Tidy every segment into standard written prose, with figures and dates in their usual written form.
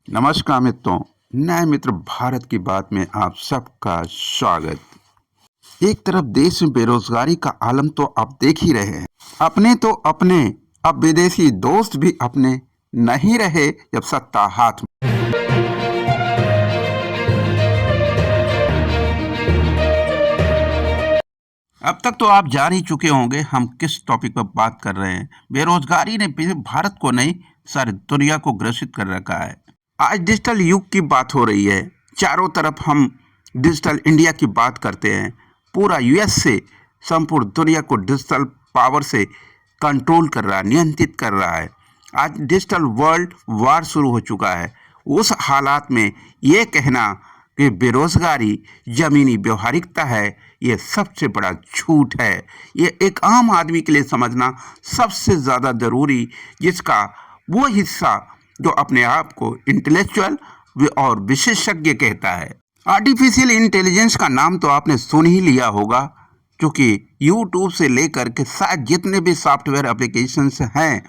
नमस्कार मित्रों, नए मित्र भारत की बात में आप सबका स्वागत। एक तरफ देश में बेरोजगारी का आलम तो आप देख ही रहे हैं। अपने तो अपने, अब विदेशी दोस्त भी अपने नहीं रहे जब सत्ता हाथ में। अब तक तो आप जान ही चुके होंगे हम किस टॉपिक पर बात कर रहे हैं। बेरोजगारी ने भारत को नहीं, सारी दुनिया को ग्रसित कर रखा है। आज डिजिटल युग की बात हो रही है। चारों तरफ हम डिजिटल इंडिया की बात करते हैं। पूरा यूएस से संपूर्ण दुनिया को डिजिटल पावर से कंट्रोल कर रहा है, नियंत्रित कर रहा है। आज डिजिटल वर्ल्ड वार शुरू हो चुका है। उस हालात में ये कहना कि बेरोजगारी जमीनी व्यवहारिकता है, ये सबसे बड़ा झूठ है। ये एक आम आदमी के लिए समझना सबसे ज़्यादा ज़रूरी, जिसका वो हिस्सा जो अपने आप को इंटेलेक्चुअल और विशेषज्ञ कहता है। आर्टिफिशियल इंटेलिजेंस का नाम तो आपने सुन ही लिया होगा, क्योंकि यूट्यूब से लेकर के शायद जितने भी सॉफ्टवेयर एप्लीकेशंस हैं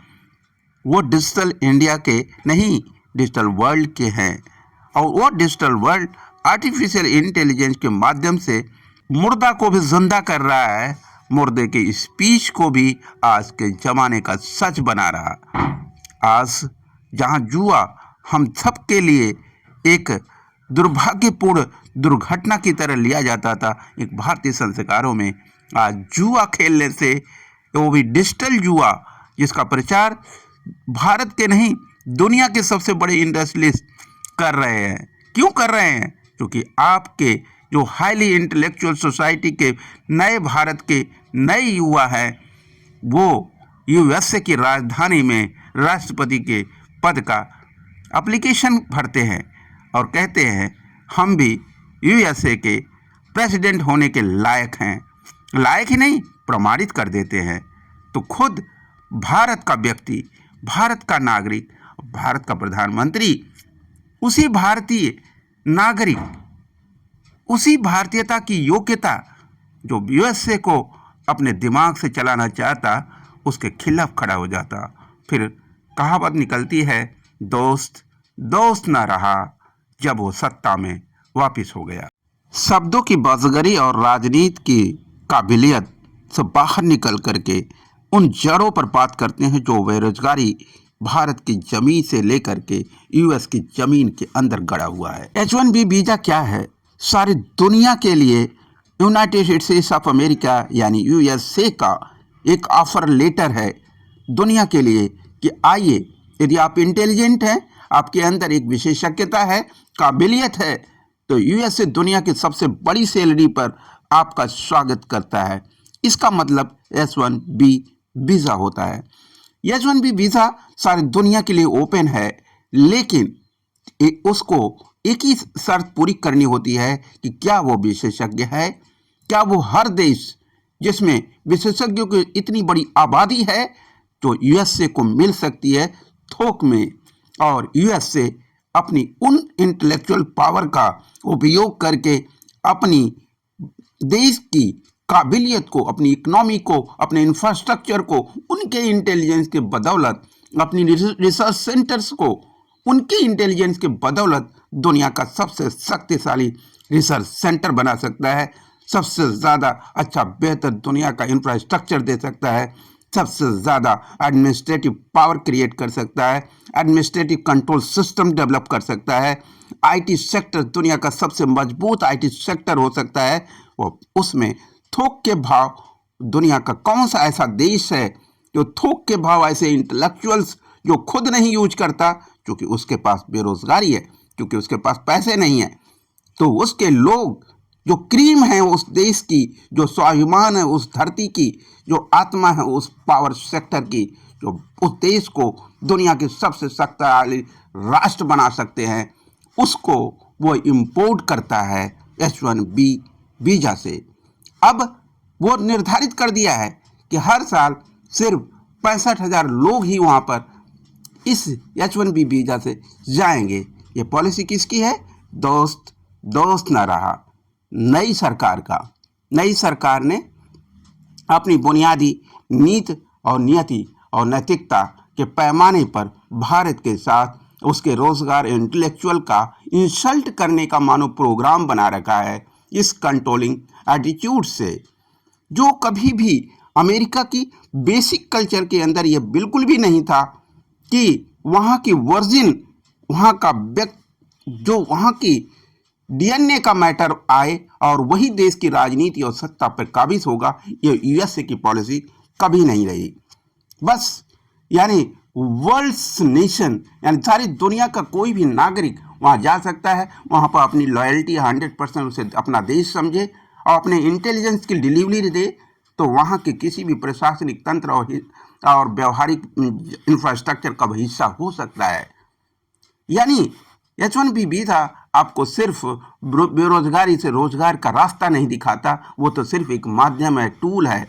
वो डिजिटल इंडिया के नहीं, डिजिटल वर्ल्ड के हैं। और वो डिजिटल वर्ल्ड आर्टिफिशियल इंटेलिजेंस के माध्यम से मुर्दा को भी जिंदा कर रहा है, मुर्दे के स्पीच को भी आज के ज़माने का सच बना रहा। आज जहां जुआ हम सब के लिए एक दुर्भाग्यपूर्ण दुर्घटना की तरह लिया जाता था एक भारतीय संस्कारों में, आज जुआ खेलने से, वो भी डिजिटल जुआ, जिसका प्रचार भारत के नहीं दुनिया के सबसे बड़े इंडस्ट्रियलिस्ट कर रहे हैं। क्यों कर रहे हैं? क्योंकि आपके जो हाईली इंटेलेक्चुअल सोसाइटी के नए भारत के नए युवा हैं, वो यूएसए की राजधानी में राष्ट्रपति के पद का एप्लीकेशन भरते हैं और कहते हैं हम भी यूएसए के प्रेसिडेंट होने के लायक हैं। लायक ही नहीं, प्रमाणित कर देते हैं। तो खुद भारत का व्यक्ति, भारत का नागरिक, भारत का प्रधानमंत्री, उसी भारतीय नागरिक, उसी भारतीयता की योग्यता जो यूएसए को अपने दिमाग से चलाना चाहता, उसके खिलाफ खड़ा हो जाता। फिर कहावत निकलती है, दोस्त दोस्त ना रहा जब वो सत्ता में वापिस हो गया। शब्दों की बाज़गरी और राजनीति की काबिलियत से बाहर निकल करके उन जड़ों पर बात करते हैं जो बेरोजगारी भारत की जमीन से लेकर के यूएस की जमीन के अंदर गड़ा हुआ है। H1B वीज़ा क्या है? सारी दुनिया के लिए यूनाइटेड स्टेट्स ऑफ अमेरिका यानी यूएसए का एक ऑफर लेटर है दुनिया के लिए कि आइए, यदि आप इंटेलिजेंट हैं, आपके अंदर एक विशेषज्ञता है, काबिलियत है, तो यूएसए दुनिया की सबसे बड़ी सैलरी पर आपका स्वागत करता है। इसका मतलब H1B वीज़ा होता है। H1B वीज़ा सारी दुनिया के लिए ओपन है, लेकिन उसको एक ही शर्त पूरी करनी होती है कि क्या वो विशेषज्ञ है, क्या वो हर देश जिसमें विशेषज्ञों की इतनी बड़ी आबादी है तो यूएसए को मिल सकती है थोक में, और यूएसए अपनी उन इंटेलेक्चुअल पावर का उपयोग करके अपनी देश की काबिलियत को, अपनी इकोनॉमी को, अपने इंफ्रास्ट्रक्चर को, उनके इंटेलिजेंस के बदौलत, अपनी रिसर्च सेंटर्स को उनके इंटेलिजेंस के बदौलत दुनिया का सबसे शक्तिशाली रिसर्च सेंटर बना सकता है, सबसे ज़्यादा अच्छा बेहतर दुनिया का इंफ्रास्ट्रक्चर दे सकता है, सबसे ज़्यादा एडमिनिस्ट्रेटिव पावर क्रिएट कर सकता है, एडमिनिस्ट्रेटिव कंट्रोल सिस्टम डेवलप कर सकता है, आईटी सेक्टर दुनिया का सबसे मजबूत आईटी सेक्टर हो सकता है। वो उसमें थोक के भाव, दुनिया का कौन सा ऐसा देश है जो थोक के भाव ऐसे इंटेलेक्चुअल्स जो खुद नहीं यूज करता, क्योंकि उसके पास बेरोजगारी है, क्योंकि उसके पास पैसे नहीं है, तो उसके लोग जो क्रीम है उस देश की, जो स्वाभिमान है उस धरती की, जो आत्मा है उस पावर सेक्टर की, जो उस देश को दुनिया के सबसे शक्तिशाली राष्ट्र बना सकते हैं, उसको वो इंपोर्ट करता है H1B वीज़ा से। अब वो निर्धारित कर दिया है कि हर साल सिर्फ 65,000 लोग ही वहाँ पर इस H1B वीज़ा से जाएंगे। ये पॉलिसी किसकी है? दोस्त दोस्त ना रहा, नई सरकार का। नई सरकार ने अपनी बुनियादी नीति और नियति और नैतिकता के पैमाने पर भारत के साथ उसके रोजगार इंटेलेक्चुअल का इंसल्ट करने का मानो प्रोग्राम बना रखा है इस कंट्रोलिंग एटीट्यूड से, जो कभी भी अमेरिका की बेसिक कल्चर के अंदर यह बिल्कुल भी नहीं था कि वहाँ की वर्जिन, वहाँ का व्यक्ति, जो वहाँ की डीएनए का मैटर आए और वही देश की राजनीति और सत्ता पर काबिज होगा, ये यूएसए की पॉलिसी कभी नहीं रही। बस यानी वर्ल्ड्स नेशन, यानी सारी दुनिया का कोई भी नागरिक वहाँ जा सकता है, वहाँ पर अपनी लॉयल्टी 100% उसे अपना देश समझे और अपने इंटेलिजेंस की डिलीवरी दे, तो वहाँ के किसी भी प्रशासनिक तंत्र और व्यवहारिक इंफ्रास्ट्रक्चर का हिस्सा हो सकता है। यानी H1B वीज़ा आपको सिर्फ बेरोजगारी से रोजगार का रास्ता नहीं दिखाता, वो तो सिर्फ एक माध्यम है, टूल है,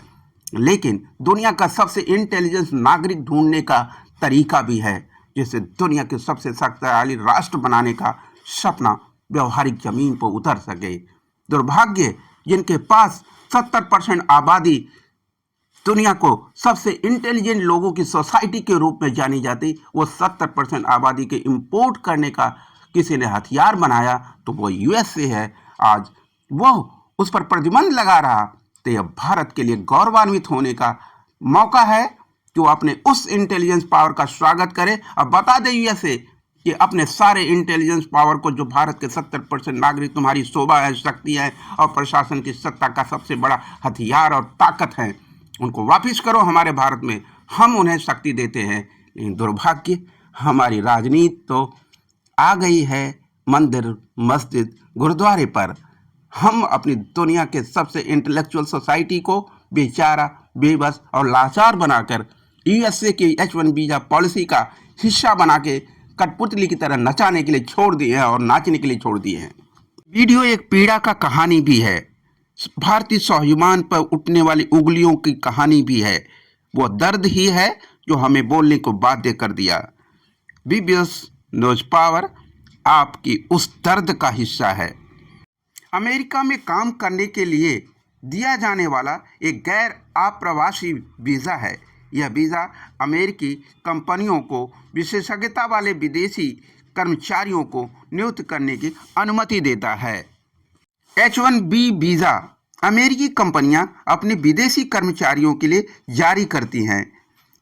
लेकिन दुनिया का सबसे इंटेलिजेंस नागरिक ढूंढने का तरीका भी है, जिससे दुनिया के सबसे शक्तिशाली राष्ट्र बनाने का सपना व्यवहारिक जमीन पर उतर सके। दुर्भाग्य जिनके पास 70% आबादी दुनिया को सबसे इंटेलिजेंट लोगों की सोसाइटी के रूप में जानी जाती, वो 70% आबादी के इंपोर्ट करने का किसी ने हथियार बनाया तो वो यूएसए है। आज वो उस पर प्रतिबंध लगा रहा, तो यह भारत के लिए गौरवान्वित होने का मौका है कि वो अपने उस इंटेलिजेंस पावर का स्वागत करे और बता दे यूएसए कि अपने सारे इंटेलिजेंस पावर को, जो भारत के 70% नागरिक तुम्हारी शोभा है, शक्ति है और प्रशासन की सत्ता का सबसे बड़ा हथियार और ताकत है, उनको वापस करो हमारे भारत में, हम उन्हें शक्ति देते हैं। लेकिन दुर्भाग्य हमारी राजनीति तो आ गई है मंदिर, मस्जिद, गुरुद्वारे पर। हम अपनी दुनिया के सबसे इंटेलेक्चुअल सोसाइटी को बेचारा, बेबस और लाचार बनाकर यूएसए की H1 वीज़ा पॉलिसी का हिस्सा बना के कठपुतली की तरह नचाने के लिए छोड़ दिए हैं और नाचने के लिए छोड़ दिए हैं। वीडियो एक पीड़ा का कहानी भी है, भारतीय स्वाभिमान पर उठने वाली उंगलियों की कहानी भी है। वो दर्द ही है जो हमें बोलने को बाध्य कर दिया। बीबीएस न्यूज पावर आपकी उस दर्द का हिस्सा है। अमेरिका में काम करने के लिए दिया जाने वाला एक गैर आप्रवासी वीज़ा है। यह वीज़ा अमेरिकी कंपनियों को विशेषज्ञता वाले विदेशी कर्मचारियों को नियुक्त करने की अनुमति देता है। H1B वीज़ा अमेरिकी कंपनियां अपने विदेशी कर्मचारियों के लिए जारी करती हैं।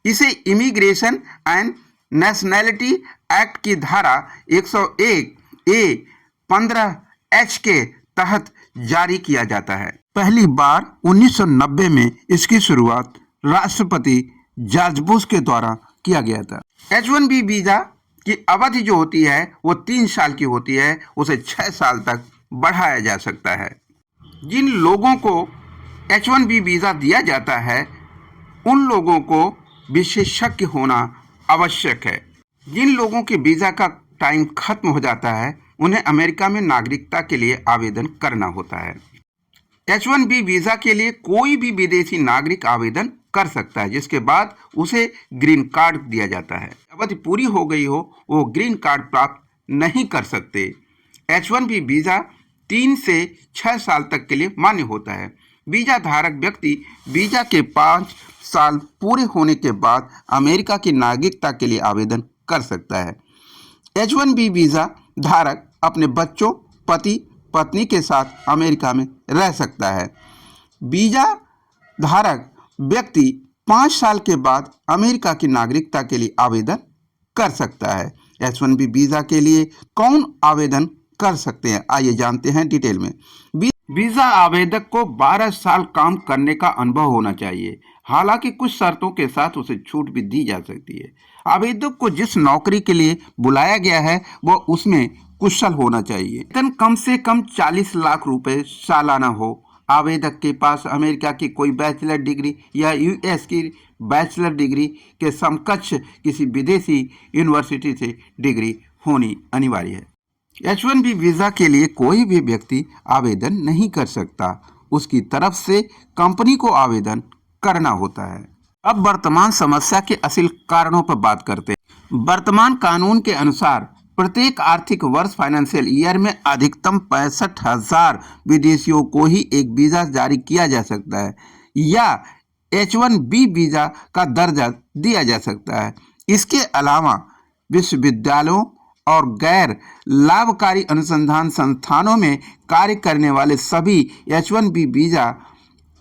इसे इमिग्रेशन एंड नेशनैलिटी एक्ट की धारा 101A-15H के तहत जारी किया जाता है। पहली बार 1990 में इसकी शुरुआत राष्ट्रपति जॉर्ज बुश के द्वारा किया गया था। H1B वीज़ा की अवधि जो होती है वो 3 साल की होती है, उसे 6 साल तक बढ़ाया जा सकता है। जिन लोगों को H1B वीज़ा दिया जाता है उन लोगों को विशेषज्ञ होना आवश्यक है। जिन लोगों के वीज़ा का टाइम खत्म हो जाता है उन्हें अमेरिका में नागरिकता के लिए आवेदन करना होता है। H1B वीज़ा के लिए कोई भी विदेशी नागरिक आवेदन कर सकता है, जिसके बाद उसे ग्रीन कार्ड दिया जाता है। अवधि पूरी हो गई हो वो ग्रीन कार्ड प्राप्त नहीं कर सकते। H1B वीज़ा 3 से 6 साल तक के लिए मान्य होता है। वीज़ा धारक व्यक्ति वीज़ा के 5 साल पूरे होने के बाद अमेरिका की नागरिकता के लिए आवेदन कर सकता है। H1B वीज़ा धारक अपने बच्चों, पति पत्नी के साथ अमेरिका में रह सकता है। वीज़ा धारक व्यक्ति 5 साल के बाद अमेरिका की नागरिकता के लिए आवेदन कर सकता है। H1B वीज़ा के लिए कौन आवेदन कर सकते हैं, आइए जानते हैं डिटेल में। वीज़ा आवेदक को 12 साल काम करने का अनुभव होना चाहिए। हालांकि कुछ शर्तों के साथ उसे छूट भी दी जा सकती है। आवेदक को जिस नौकरी के लिए बुलाया गया है वो उसमें कुशल होना चाहिए। वेतन कम से कम 40 लाख रुपए सालाना हो। आवेदक के पास अमेरिका की कोई बैचलर डिग्री या यूएस की बैचलर डिग्री के समकक्ष किसी विदेशी यूनिवर्सिटी से डिग्री होनी अनिवार्य है। H1B वीज़ा के लिए कोई भी व्यक्ति आवेदन नहीं कर सकता, उसकी तरफ से कंपनी को आवेदन करना होता है। अब वर्तमान समस्या के असल कारणों पर बात करते हैं। वर्तमान कानून के अनुसार प्रत्येक आर्थिक वर्ष फाइनेंशियल ईयर में अधिकतम 65,000 विदेशियों को ही एक वीज़ा जारी किया जा सकता है या H1B वीज़ा का दर्जा दिया जा सकता है। इसके अलावा विश्वविद्यालयों और गैर लाभकारी अनुसंधान संस्थानों में कार्य करने वाले सभी H-1B वीजा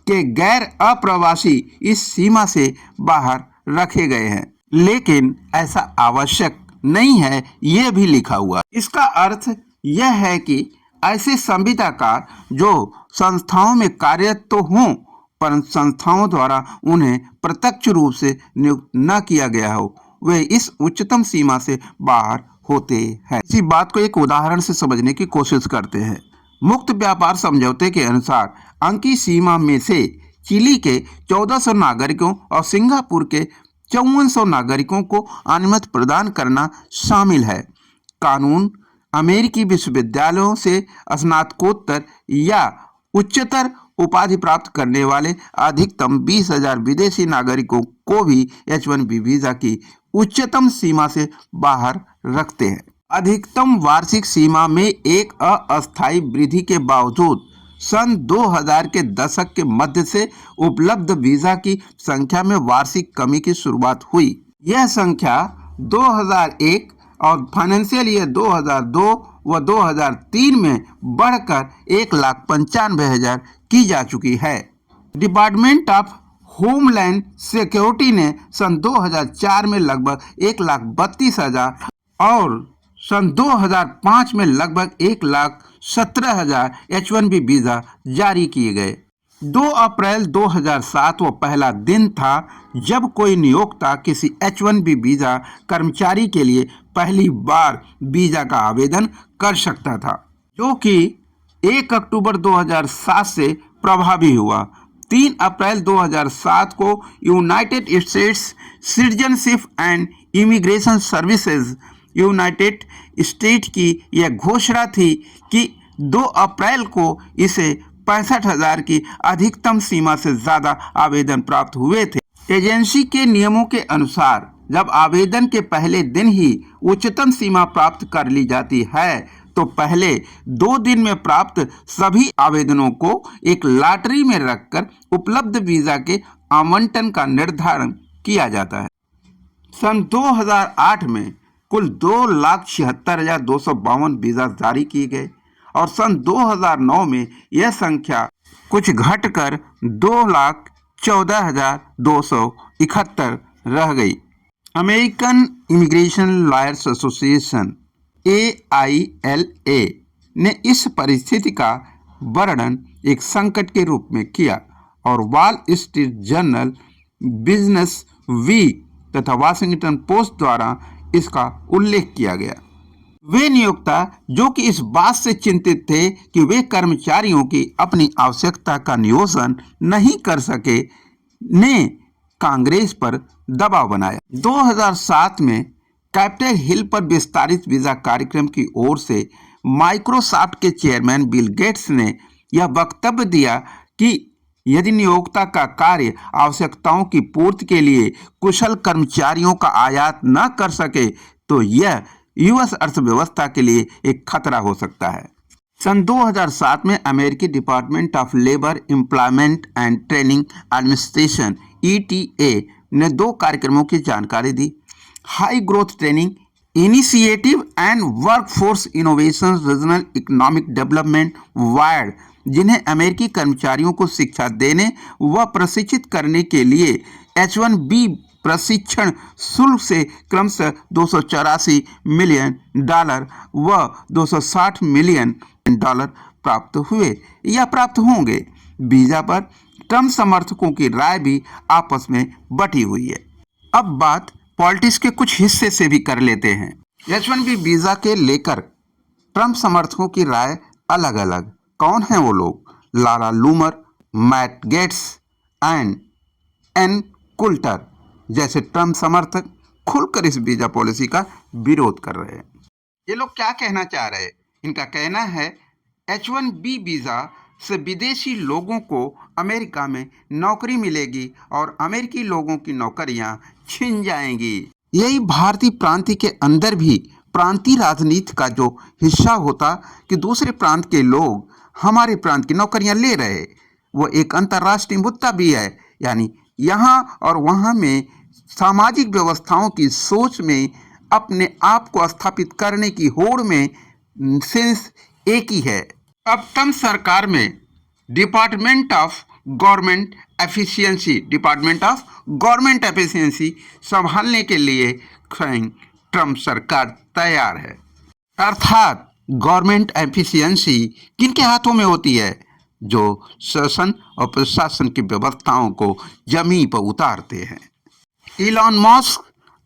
के गैर अप्रवासी इस सीमा से बाहर रखे गए हैं। लेकिन ऐसा आवश्यक नहीं है, यह भी लिखा हुआ। इसका अर्थ यह है कि ऐसे संविदाकार जो संस्थाओं में कार्यरत तो हों, पर संस्थाओं द्वारा उन्हें प्रत्यक्ष रूप से नियुक्त न किया गया हो, वे इस उच्चतम सीमा से बाहर होते हैं। इसी बात को एक उदाहरण से समझने की कोशिश करते हैं। मुक्त व्यापार समझौते के अनुसार अंकीय सीमा में से चिली के 1400 नागरिकों और सिंगापुर के 5400 नागरिकों को अनुमति प्रदान करना शामिल है। कानून अमेरिकी विश्वविद्यालयों से स्नातकोत्तर या उच्चतर उपाधि प्राप्त करने वाले अधिकतम 20,000 विदेशी नागरिकों को भी H-1B वीजा की उच्चतम सीमा से बाहर रखते हैं। अधिकतम वार्षिक सीमा में एक अस्थायी वृद्धि के बावजूद सन 2000 के दशक के मध्य से उपलब्ध वीजा की संख्या में वार्षिक कमी की शुरुआत हुई। यह संख्या 2001 और फाइनेंशियल ईयर 2002 व 2003 में बढ़कर 1,95,000 की जा चुकी है। डिपार्टमेंट ऑफ होमलैंड सिक्योरिटी ने सन 2004 में लगभग 1,32,000 और सन 2005 में लगभग 1,17,000 H-1B वीजा जारी किए गए। 2 अप्रैल 2007 वो पहला दिन था जब कोई नियोक्ता किसी H-1B वीजा कर्मचारी के लिए पहली बार वीजा का आवेदन कर सकता था, जो कि 1 अक्टूबर 2007 से प्रभावी हुआ। 3 अप्रैल 2007 को United states citizenship and immigration services United state की यह घोषणा थी कि 2 अप्रैल को इसे 65,000 की अधिकतम सीमा से ज्यादा आवेदन प्राप्त हुए थे। एजेंसी के नियमों के अनुसार जब आवेदन के पहले दिन ही उच्चतम सीमा प्राप्त कर ली जाती है, तो पहले 2 दिन में प्राप्त सभी आवेदनों को एक लॉटरी में रखकर उपलब्ध वीजा के आवंटन का निर्धारण किया जाता है। सन 2008 में कुल 2,76,252 वीजा जारी किए गए और सन 2009 में यह संख्या कुछ घटकर 2,14,271 रह गई। American immigration lawyers association AILA ने इस परिस्थिति का वर्णन एक संकट के रूप में किया और Wall Street Journal, Business Week तथा वाशिंगटन पोस्ट द्वारा इसका उल्लेख किया गया। वे नियोक्ता जो कि इस बात से चिंतित थे कि वे कर्मचारियों की अपनी आवश्यकता का नियोजन नहीं कर सके, ने कांग्रेस पर दबाव बनाया। 2007 में कैपिटल हिल पर विस्तारित वीजा कार्यक्रम की ओर से माइक्रोसॉफ्ट के चेयरमैन बिल गेट्स ने यह वक्तव्य दिया कि यदि नियोक्ता का कार्य आवश्यकताओं की पूर्ति के लिए कुशल कर्मचारियों का आयात न कर सके, तो यह यूएस अर्थव्यवस्था के लिए एक खतरा हो सकता है। सन 2007 में अमेरिकी department of labour employment and training administration ETA ने 2 कार्यक्रमों की जानकारी दी। High growth training initiative and workforce innovation regional economic development wired, जिन्हें अमेरिकी कर्मचारियों को शिक्षा देने व प्रशिक्षित करने के लिए H-1B प्रशिक्षण शुल्क से क्रमशः $284 मिलियन व $260 मिलियन प्राप्त हुए या प्राप्त होंगे। वीजा पर ट्रम्प समर्थकों की राय भी आपस में बटी हुई है। अब बात पॉलिटिक्स के कुछ हिस्से से भी कर लेते हैं। H-1B वीजा के लेकर ट्रम्प समर्थकों की राय अलग अलग। कौन हैं वो लोग? Laura Loomer, Matt Gaetz and Ann Coulter जैसे ट्रम्प समर्थक खुलकर इस वीजा पॉलिसी का विरोध कर रहे हैं। ये लोग क्या कहना चाह रहे हैं? इनका कहना है H-1B वीजा से विदेशी लोगों को अमेरिका में नौकरी मिलेगी और अमेरिकी लोगों की नौकरियां छिन जाएंगी। यही भारतीय प्रांत के अंदर भी प्रांतीय राजनीति का जो हिस्सा होता कि दूसरे प्रांत के लोग हमारे प्रांत की नौकरियां ले रहे, वो एक अंतर्राष्ट्रीय मुद्दा भी है। यानी यहाँ और वहाँ में सामाजिक व्यवस्थाओं की सोच में अपने आप को स्थापित करने की होड़ में सेंस एक ही है। अब तम सरकार में डिपार्टमेंट ऑफ गवर्नमेंट एफिशिएंसी संभालने के लिए ट्रम्प सरकार तैयार है। अर्थात गवर्नमेंट एफिशिएंसी किनके हाथों में होती है? जो शासन और प्रशासन की व्यवस्थाओं को जमीन पर उतारते हैं। इलॉन मस्क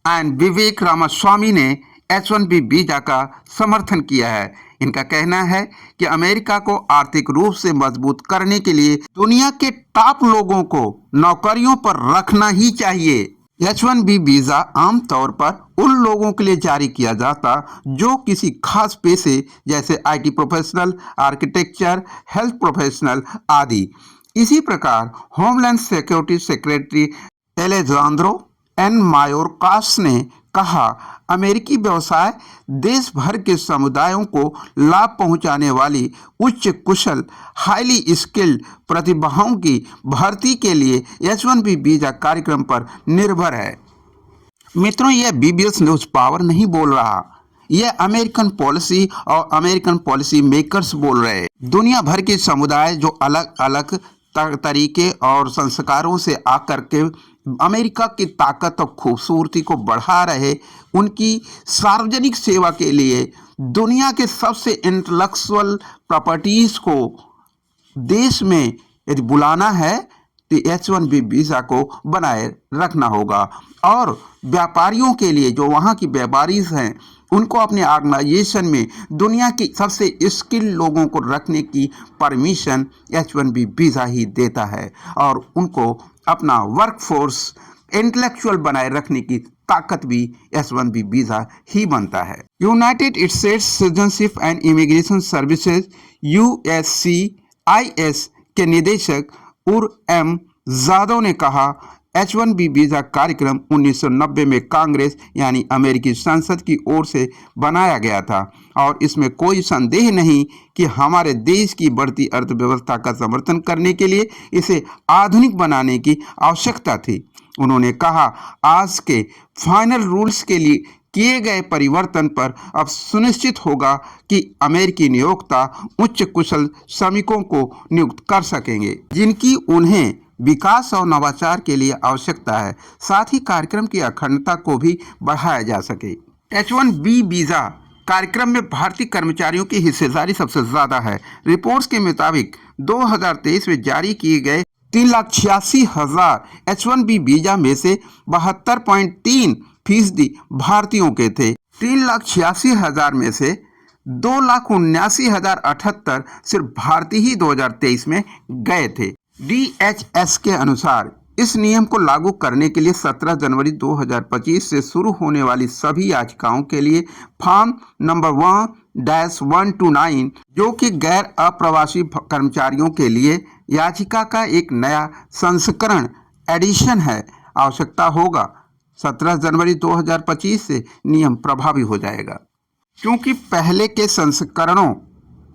एंड विवेक रामास्वामी ने H-1B वीजा का समर्थन किया है। इनका कहना है कि अमेरिका को आर्थिक रूप से मजबूत करने के लिए दुनिया के टॉप लोगों को नौकरियों पर रखना ही चाहिए। H-1B वीजा आमतौर पर उन लोगों के लिए जारी किया जाता जो किसी खास पेशे जैसे IT professional, architecture, health professional आदि। इसी प्रकार homeland security secretary Alejandro N Mayorkas ने कहा, अमेरिकी व्यवसाय देश भर के समुदायों को लाभ पहुंचाने वाली उच्च कुशल हाईली स्किल्ड प्रतिभाओं की भर्ती के लिए H-1B वीजा कार्यक्रम पर निर्भर है। मित्रों, यह BBS न्यूज़ पावर नहीं बोल रहा, यह अमेरिकन पॉलिसी और अमेरिकन पॉलिसी मेकर्स बोल रहे हैं। दुनिया भर के समुदाय जो अलग अलग तरीके और संस्कारों से आकर के अमेरिका की ताकत और खूबसूरती को बढ़ा रहे, उनकी सार्वजनिक सेवा के लिए दुनिया के सबसे इंटेलेक्चुअल प्रॉपर्टीज़ को देश में यदि बुलाना है तो H-1B वीज़ा को बनाए रखना होगा। और व्यापारियों के लिए जो वहाँ की व्यापारी हैं, उनको अपने ऑर्गेनाइजेशन में दुनिया की सबसे स्किल्ड लोगों को रखने की परमिशन H-1B वीज़ा ही देता है और उनको अपना वर्कफोर्स इंटेलेक्चुअल बनाए रखने की ताकत भी H-1B वीज़ा ही बनता है। United states citizenship and immigration services USCIS के निदेशक उर-एम जादव ने कहा, H-1B वीज़ा कार्यक्रम 1990 में कांग्रेस यानी अमेरिकी संसद की ओर से बनाया गया था और इसमें कोई संदेह नहीं कि हमारे देश की बढ़ती अर्थव्यवस्था का समर्थन करने के लिए इसे आधुनिक बनाने की आवश्यकता थी। उन्होंने कहा, आज के फाइनल रूल्स के लिए किए गए परिवर्तन पर अब सुनिश्चित होगा कि अमेरिकी नियोक्ता उच्च कुशल श्रमिकों को नियुक्त कर सकेंगे जिनकी उन्हें विकास और नवाचार के लिए आवश्यकता है। साथ ही कार्यक्रम की अखंडता को भी बढ़ाया जा सके। H-1B वीज़ा कार्यक्रम में भारतीय कर्मचारियों की हिस्सेदारी सबसे ज़्यादा है। रिपोर्ट्स के मुताबिक 2023 में जारी किए गए 3,86,000 H-1B वीज़ा में से 72.3% भारतीयों के थे। 3,86,000 में से 2,79,078 सिर्फ भारतीय ही 2023 में गए थे। DHS के अनुसार इस नियम को लागू करने के लिए 17 जनवरी 2025 से शुरू होने वाली सभी याचिकाओं के लिए फॉर्म नंबर 1-129 जो कि गैर अप्रवासी कर्मचारियों के लिए याचिका का एक नया संस्करण एडिशन है, आवश्यकता होगा। 17 जनवरी 2025 से नियम प्रभावी हो जाएगा। क्योंकि पहले के संस्करणों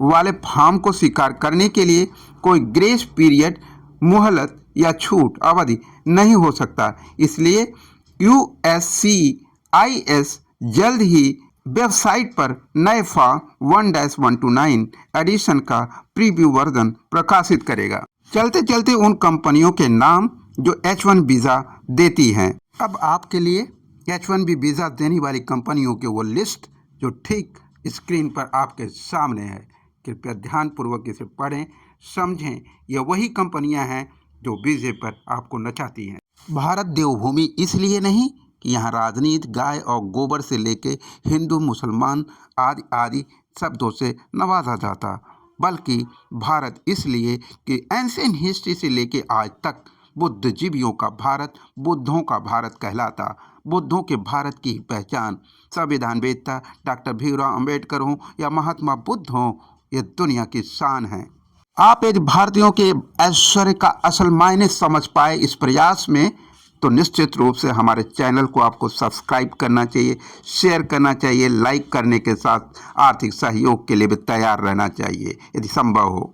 वाले फॉर्म को स्वीकार करने के लिए कोई ग्रेस पीरियड, मोहलत या छूट अवधि नहीं हो सकता, इसलिए USCIS जल्द ही वेबसाइट पर नए फॉर्म 1-129 एडिशन का प्रीव्यू वर्जन प्रकाशित करेगा। चलते चलते उन कंपनियों के नाम जो H-1 वीज़ा देती हैं। अब आपके लिए H-1B वीज़ा देने वाली कंपनियों की वो लिस्ट जो ठीक स्क्रीन पर आपके सामने है, कृपया ध्यानपूर्वक इसे पढ़ें, समझें। यह वही कंपनियां हैं जो वीज़े पर आपको नचाती हैं। भारत देवभूमि इसलिए नहीं कि यहाँ राजनीति गाय और गोबर से लेके हिंदू मुसलमान आदि आदि शब्दों से नवाजा जाता, बल्कि भारत इसलिए कि एंशिएंट हिस्ट्री से लेके आज तक बुद्धिजीवियों का भारत, बुद्धों का भारत कहलाता। बुद्धों के भारत की पहचान संविधान वेत्ता डॉक्टर भीमराव अंबेडकर हों या महात्मा बुद्ध हों, ये दुनिया की शान है। आप यदि भारतीयों के ऐश्वर्य का असल मायने समझ पाए इस प्रयास में, तो निश्चित रूप से हमारे चैनल को आपको सब्सक्राइब करना चाहिए, शेयर करना चाहिए, लाइक करने के साथ आर्थिक सहयोग के लिए भी तैयार रहना चाहिए यदि संभव हो।